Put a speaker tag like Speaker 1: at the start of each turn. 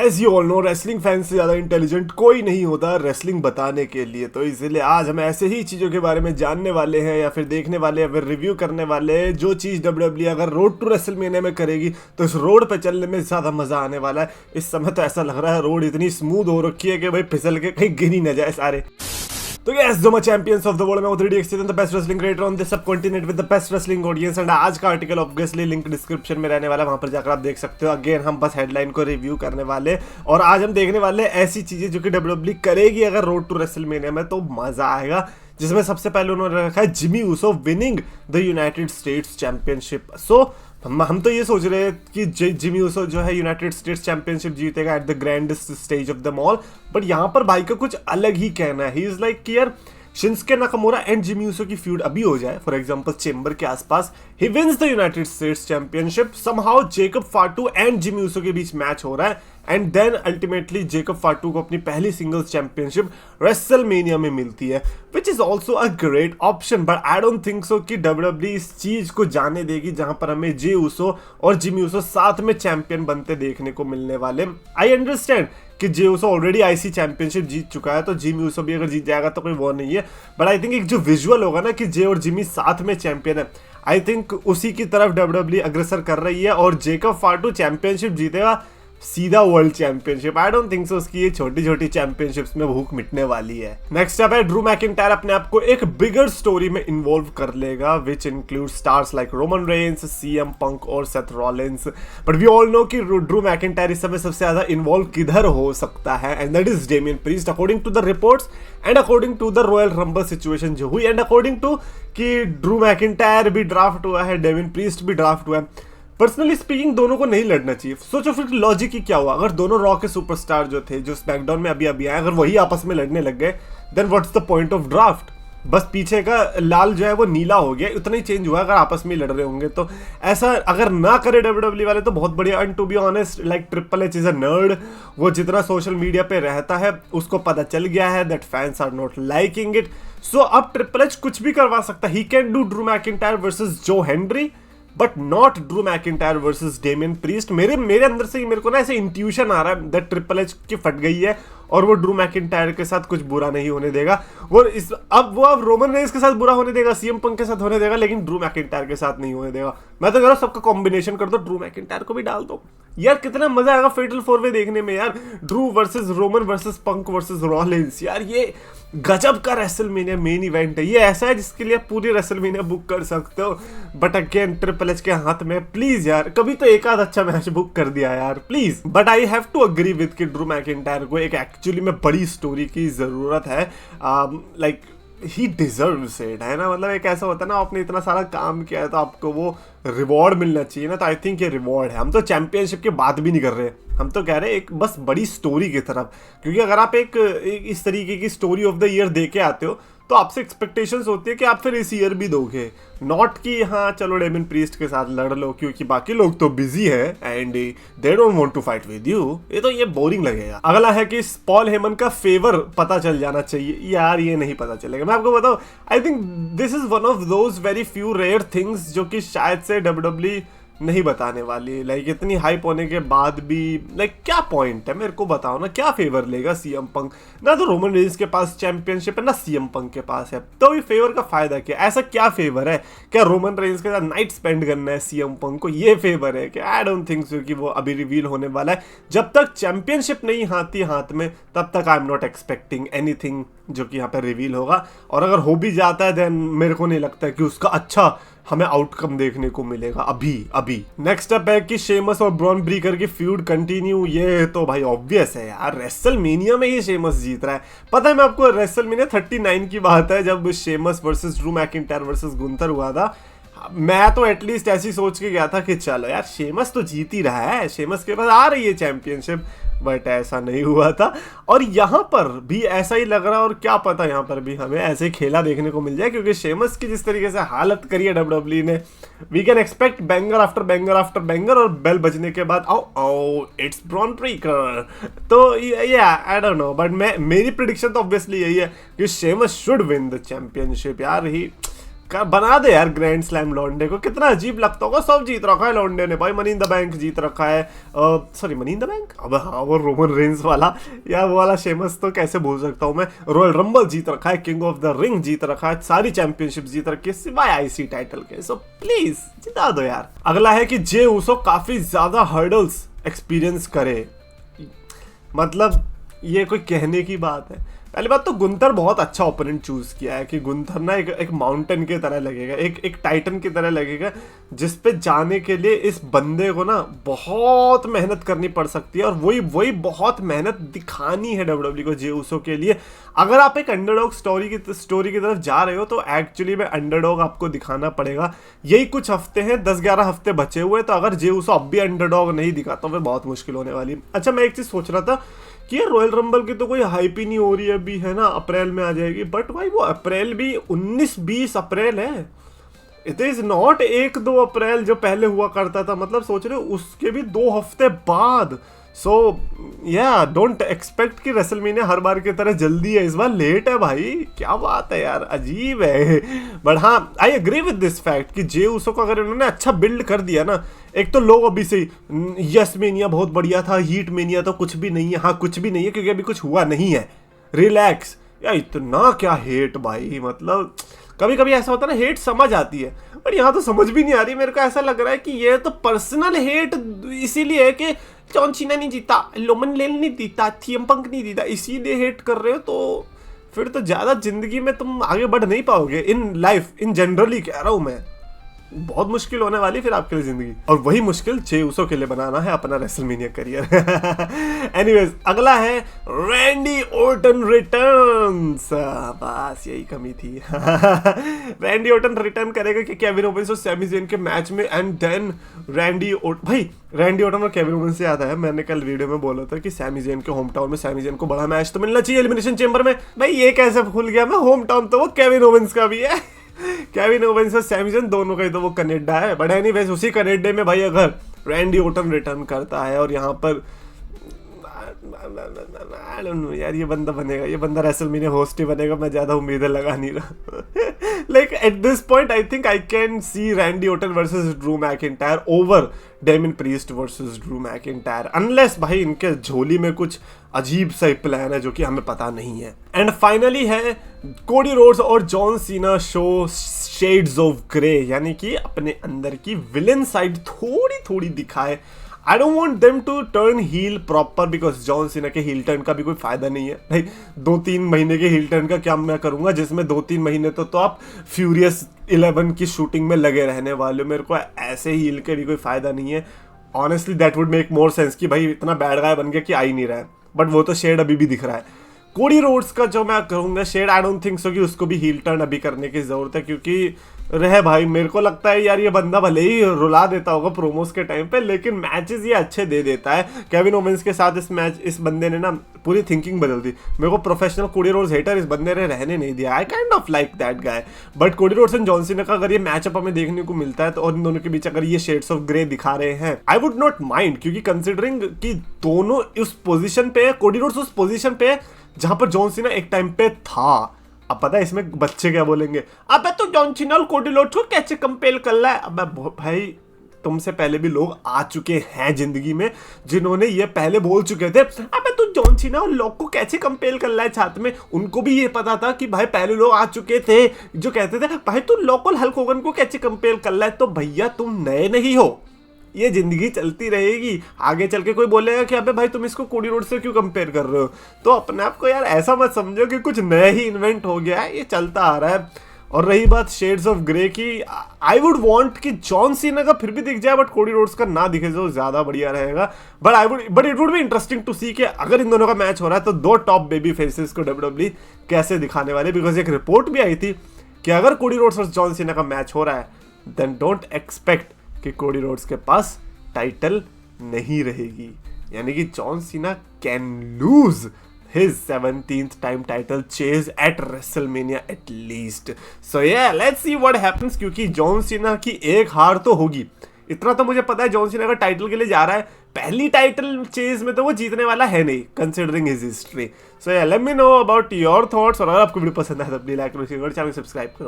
Speaker 1: As you all know wrestling fan से ज़्यादा intelligent कोई नहीं होता रेसलिंग बताने के लिए, तो इसलिए आज हम ऐसे ही चीज़ों के बारे में जानने वाले हैं या फिर देखने वाले हैं, फिर रिव्यू करने वाले हैं। जो चीज़ डब्ल्यूडब्ल्यूई अगर रोड टू रेसलमेनिया में करेगी तो इस रोड पे चलने में ज़्यादा मज़ा आने वाला है। इस समय तो ऐसा लग रहा है रोड इतनी स्मूथ हो रखी है कि भाई फिसल के कहीं गिर ही न जाए सारे। तो यस जो चैंपियंस ऑफ द वर्ल्ड में O3DX the best wrestling creator on this subcontinent with the best wrestling audience. And आज का आर्टिकल ऑब्वियसली लिंक डिस्क्रिप्शन में रहने वाला है, वहां पर जाकर आप देख सकते हो। अगेन हम बस हेडलाइन को रिव्यू करने वाले और आज हम देखने वाले ऐसी चीजें जो कि डब्ल्यूडब्ल्यूई करेगी अगर रोड टू रेसलमेनिया में, तो मजा आएगा। जिसमें सबसे पहले उन्होंने रखा है Jimmy Uso winning the United States championship. So हम तो ये सोच रहे हैं कि जिमी ऊसो जो है यूनाइटेड स्टेट्स चैंपियनशिप जीतेगा at the grandest stage of the all, but यहाँ पर भाई का कुछ अलग ही कहना है। ही इज लाइक कि यार Shinsuke Nakamura and Jimmy Uso की फ्यूड अभी हो जाए, फॉर एग्जांपल चेंबर के आसपास, he wins the United States championship. Somehow Jacob Fatu and Jimmy Uso के बीच मैच हो रहा है and then ultimately Jacob Fatu को अपनी पहली सिंगल्स चैंपियनशिप रेसलमेनिया में मिलती है, which is also a great option. But I don't think so कि डब्ल्यूडब्ल्यूई इस चीज को जाने देगी जहां पर हमें जे ऊसो और जिमी ऊसो साथ में चैंपियन बनते देखने को मिलने वाले। आई अंडरस्टैंड कि Jey Uso already IC championship जीत चुका है, तो जिमी ऊसो भी अगर जीत जाएगा तो कोई वो नहीं है। बट आई थिंक एक जो विजुअल होगा ना कि जे और जिमी साथ में चैंपियन है, आई थिंक उसी की तरफ डब्ल्यूडब्ल्यूई अग्रसर कर रही है और जेकब फाटू चैंपियनशिप जीतेगा सीधा world championship. I don't think सो उसकी ये छोटी छोटी चैंपियनशिप्स में भूख मिटने वाली है। नेक्स्ट अप है ड्रू मैकिंटायर अपने आप को एक बिगर स्टोरी में इन्वॉल्व कर लेगा, which include stars like Roman Reigns, CM Punk और Seth Rollins. But we all know कि ड्रू मैकिंटायर इस समय सबसे ज्यादा इन्वॉल्व किधर हो सकता है, and that is Damian Priest according to the reports and according to the Royal Rumble situation जो हुई एंड अकॉर्डिंग टू कि ड्रू मैकिंटायर भी ड्राफ्ट हुआ है, डेमियन प्रीस्ट भी ड्राफ्ट हुआ है। पर्सनली स्पीकिंग दोनों को नहीं लड़ना चाहिए। सोचो फिर लॉजिक ही क्या हुआ अगर दोनों रॉ के सुपरस्टार जो थे जो स्मैकडाउन में अभी अभी आए अगर वही आपस में लड़ने लग गए, then what's the point of draft. बस पीछे का लाल जो है वो नीला हो गया, उतना ही चेंज हुआ अगर आपस में लड़ रहे होंगे। तो ऐसा अगर ना करे डब्ल्यूडब्ल्यूई वाले तो बहुत बढ़िया। And to be honest like triple H is a nerd, वो जितना सोशल मीडिया पे रहता है उसको पता चल गया है that fans are not liking it. So अब ट्रिपल एच कुछ भी करवा सकता है। He can do Drew McIntyre versus Joe Hendry but not Drew McIntyre versus Damian Priest. मेरे अंदर से ही मेरे को ना ऐसे इंट्यूशन आ रहा है दैट ट्रिपल एच की फट गई है और वो ड्रू मैकिंटायर के साथ कुछ बुरा नहीं होने देगा। अब रोमन रेंस के साथ बुरा होने देगा, सीएम पंक के साथ होने देगा, लेकिन ड्रू मैकिंटायर के साथ नहीं होने देगा। मैं तो कह रहा हूं सबका कॉम्बिनेशन कर दो, ड्रू मैकिंटायर को भी डाल दो यार, कितना मजा आएगा फेटल 4-वे देखने में यार। ड्रू वर्सेस रोमन वर्सेस पंक वर्सेस रॉलिंस, यार ये गजब का रेसलमेनिया मेन इवेंट है। ये ऐसा है जिसके लिए पूरी रेसलमेनिया बुक कर सकते हो। बट अगेन ट्रिपल एच के हाथ में, प्लीज यार कभी तो एक आध अच्छा मैच बुक कर दिया यार please. But I have to agree with कि ड्रू मैकिंटायर को एक एक्चुअली में बड़ी स्टोरी की जरूरत है। लाइक ही डिजर्व्स इट, है ना। मतलब एक ऐसा होता है ना, आपने इतना सारा काम किया है तो आपको वो रिवॉर्ड मिलना चाहिए ना। तो आई थिंक ये रिवॉर्ड है। हम तो चैंपियनशिप की बात भी नहीं कर रहे, हम तो कह रहे हैं एक बस बड़ी स्टोरी की तरफ। क्योंकि अगर आप एक इस तरीके की स्टोरी ऑफ ड ईयर दे के आते हो तो आपसे एक्सपेक्टेशंस होती है कि आप फिर इस ईयर भी दोगे, नॉट कि हाँ चलो डेमियन प्रीस्ट के साथ लड़ लो क्योंकि बाकी लोग तो बिजी है and they don't want to fight with you. ये बोरिंग लगेगा। अगला है कि पॉल हेमन का फेवर पता चल जाना चाहिए। यार ये नहीं पता चलेगा। मैं आपको बताऊं, I think this is one of those very few rare things जो कि शायद से डब्ल्यूडब्ल्यूई नहीं बताने वाली। लाइक इतनी हाइप होने के बाद भी लाइक क्या पॉइंट है, मेरे को बताओ ना, क्या फेवर लेगा सीएम पंक? ना तो रोमन रेंस के पास चैंपियनशिप है ना सीएम पंक के पास है, तो ये फेवर का फायदा क्या? ऐसा क्या फेवर है? क्या रोमन रेंस के साथ नाइट स्पेंड करना है सीएम पंक को? ये फेवर है कि आई डोंट थिंक सो कि वो अभी रिवील होने वाला है। जब तक चैंपियनशिप नहीं आती हाथ में तब तक I am not expecting anything जो कि यहाँ पे रिवील होगा। और अगर हो भी जाता है देन मेरे को नहीं लगता कि उसका अच्छा हमें आउटकम देखने को मिलेगा अभी। नेक्स्ट अप है कि शेमस और ब्रॉन ब्रीकर की फ्यूड कंटिन्यू। ये तो भाई ऑब्वियस है यार, रेसलमेनिया में ही शेमस जीत रहा है। पता है मैं आपको, रेसलमेनिया 39 की बात है जब Sheamus versus Drew McIntyre versus Gunther हुआ था। मैं तो एटलीस्ट ऐसी सोच के गया था कि चलो यार शेमस तो जीत ही रहा है, शेमस के पास आ रही है चैंपियनशिप, बट ऐसा नहीं हुआ था। और यहाँ पर भी ऐसा ही लग रहा है, और क्या पता यहाँ पर भी हमें ऐसे खेला देखने को मिल जाए क्योंकि शेमस की जिस तरीके से हालत करी है डब्ल्यूडब्ल्यूई ने, we can expect banger after banger after banger और बेल बजने के बाद आओ इट्स ब्रॉन ब्रेकर। तो या आई डोंट नो, बट मेरी प्रेडिक्शन तो ऑब्वियसली यही है कि Sheamus should win the championship यार। ही बना दे यार ग्रैंड स्लैम लॉन्डे को, कितना अजीब लगता होगा। सब जीत रखा है लॉन्डे ने भाई, मनी इन द बैंक जीत रखा है, sorry money in the bank, अब हाँ वो रोमन रेंस वाला या वो वाला शेमस तो कैसे भूल सकता हूँ मैं। रॉयल रंबल जीत रखा है, किंग ऑफ द रिंग जीत रखा है, सारी चैंपियनशिप जीत रखी है सिवाय आईसी टाइटल के। सो प्लीज जिता दो यार। अगला है कि जे उसो काफी ज्यादा हर्डल्स एक्सपीरियंस करे, मतलब ये कोई कहने की बात है। पहली बात तो गुंथर बहुत अच्छा ओपोनेंट चूज किया है कि गुंथर ना एक माउंटेन की तरह लगेगा, एक टाइटन की तरह लगेगा, जिस पे जाने के लिए इस बंदे को ना बहुत मेहनत करनी पड़ सकती है, और वही बहुत मेहनत दिखानी है डब्ल्यूडब्ल्यू को जे उसो के लिए। अगर आप एक अंडरडॉग स्टोरी की तरफ जा रहे हो तो एक्चुअली में अंडरडॉग आपको दिखाना पड़ेगा। यही कुछ हफ्ते हैं, 10-11 हफ्ते बचे हुए, तो अगर जे उसो अब भी अंडरडॉग नहीं दिखा तो फिर बहुत मुश्किल होने वाली है। अच्छा मैं एक चीज सोच रहा था कि रॉयल रंबल की तो कोई हाइप ही नहीं हो रही है अभी, है ना, अप्रैल में आ जाएगी, बट भाई वो अप्रैल भी 19-20 अप्रैल है, इट इज नॉट 1-2 अप्रैल जो पहले हुआ करता था, मतलब सोच रहे हो उसके भी 2 हफ्ते बाद। सो या डोंट एक्सपेक्ट कि रेसलमेनिया हर बार की तरह जल्दी है, इस बार लेट है भाई, क्या बात है यार, अजीब है। बट हाँ I agree with this fact कि जे उसो को अगर इन्होंने अच्छा बिल्ड कर दिया ना, एक तो लोग अभी से यस मेनिया बहुत बढ़िया था, हीट मेनिया तो कुछ भी नहीं है, हाँ कुछ भी नहीं है क्योंकि अभी कुछ हुआ नहीं है, रिलैक्स यार, इतना क्या हेट भाई, मतलब कभी कभी ऐसा होता है ना हेट समझ आती है, पर यहाँ तो समझ भी नहीं आ रही। मेरे को ऐसा लग रहा है कि ये तो पर्सनल हेट इसीलिए है कि जॉन सीना नहीं जीता, लोमन लेन नहीं जीता, सीएम पंक नहीं जीता, इसीलिए हेट कर रहे हो, तो फिर तो ज्यादा जिंदगी में तुम आगे बढ़ नहीं पाओगे, इन लाइफ इन जनरली कह रहा हूं मैं, बहुत मुश्किल होने वाली फिर आपके लिए जिंदगी, और वही मुश्किल जे उसो के लिए बनाना है अपना रेसलमेनिया करियर। एनीवेज अगला है रैंडी ऑर्टन रिटर्न्स, बस यही कमी थी। रैंडी ऑर्टन रिटर्न करेगा कि केविन ओवेंस और सैमी ज़ेन के मैच में, एंड देन रैंडी ऑर्टन और केविन ओवेंस से याद आया, मैंने कल वीडियो में बोला था कि सैमी ज़ेन के होम टाउन में सैमी ज़ेन को बड़ा मैच तो मिलना चाहिए एलिमिनेशन चेंबर में। भाई ये कैसे भूल गया मैं, होम टाउन तो वो केविन ओवेंस का भी है। केविन ओवेंस और सैमी ज़ेन दोनों का ही तो वो कनाडा है, बट एनीवेज उसी कनाडा में भाई अगर रैंडी ऑर्टन रिटर्न करता है और यहाँ पर I don't know यार, ये बंदा रेसलमेनिया होस्ट ही बनेगा, मैं ज्यादा उम्मीदें लगा नहीं रहा। Like at this point I think I can see Randy Orton versus Drew McIntyre over डेमिन priest versus Drew McIntyre, unless भाई इनके झोली में कुछ अजीब सा प्लान है जो कि हमें पता नहीं है। एंड फाइनली है कोडी रोड्स और John Cena show shades of grey, यानी कि अपने अंदर की विलेन साइड थोड़ी थोड़ी दिखाए। I don't want them to turn heel proper, because John Cena के हील टर्न का भी कोई फायदा नहीं है भाई। 2-3 महीने के हील टर्न का क्या मैं करूंगा, जिसमें 2-3 महीने तो आप फ्यूरियस 11 की शूटिंग में लगे रहने वाले हो, मेरे को ऐसे हील के भी कोई फायदा नहीं है। Honestly that would make more sense कि भाई इतना बैड गाय बन गया कि आ ही नहीं रहा है, बट वो तो शेड अभी भी दिख रहा है। कोडी रोड्स का जो मैं करूंगा शेड, आई डोंट थिंक सो कि उसको भी हील टर्न अभी करने की जरूरत है, क्योंकि रहे भाई मेरे को लगता है यार ये बंदा भले ही रुला देता होगा प्रोमोस के टाइम पे, लेकिन मैचेस ये अच्छे दे देता है। केविन ओवेंस के साथ इस बंदे ने ना पूरी थिंकिंग बदल दी। मेरे को प्रोफेशनल कोडी रोड्स हेटर इस बंदे ने रहने नहीं दिया, I kind of like that guy. But Cody Rhodes and John Cena का अगर ये मैचअप हमें देखने को मिलता है तो, और इन दोनों के बीच अगर ये शेड्स ऑफ ग्रे दिखा रहे हैं, आई वुड नॉट माइंड, क्योंकि कंसिडरिंग कि दोनों उस पोजिशन पे, कोडी रोड्स उस पोजिशन पे जहां पर जॉन सीना एक टाइम पे था। अब पता है इसमें बच्चे क्या बोलेंगे, अबे तो जॉन सीना और कोडी रोड्स को कैसे कंपेयर कर रहा है। अबे भाई तुमसे पहले भी लोग आ चुके हैं जिंदगी में जिन्होंने ये पहले बोल चुके थे, अबे तू जॉन सीना और लोग को कैसे कंपेयर कर रहा है। छात्र में उनको भी ये पता था कि भाई पहले लोग आ चुके थे जो कहते थे भाई तू लोकल हल्क होगन को कैसे कंपेयर कर रहा है। तो भैया तुम नए नहीं हो, ये जिंदगी चलती रहेगी। आगे चल के कोई बोलेगा कि अबे भाई तुम इसको कोडी रोड से क्यों कंपेयर कर रहे हो, तो अपने आप को यार ऐसा मत समझो कि कुछ नया ही इन्वेंट हो गया है, ये चलता आ रहा है। और रही बात शेड्स ऑफ ग्रे की, आई वुड वांट कि जॉन सीना का फिर भी दिख जाए, बट कोडी रोड्स का ना दिखे तो ज्यादा बढ़िया रहेगा। But it would be interesting to see कि अगर इन दोनों का मैच हो रहा है तो 2 टॉप बेबी फेसेस को डब्ल्यूडब्ल्यूई कैसे दिखाने वाले। बिकॉज एक रिपोर्ट भी आई थी कि अगर कोडी रोड्स और जॉन सीना का मैच हो रहा है देन डोंट एक्सपेक्ट कि कोडी रोड्स के पास टाइटल नहीं रहेगी, यानी कि John Cena can lose his 17th time title chase at WrestleMania at least. So yeah, let's see what happens, क्योंकि जॉन सीना की एक हार तो होगी, इतना तो मुझे पता है। जॉन सीना का टाइटल के लिए जा रहा है, पहली टाइटल चेज में तो वो जीतने वाला है नहीं considering his history. So yeah, let me know about your thoughts, और अगर आपको वीडियो पसंद आए तो प्लीज लाइक करो, शेयर करो, चैनल सब्सक्राइब करो।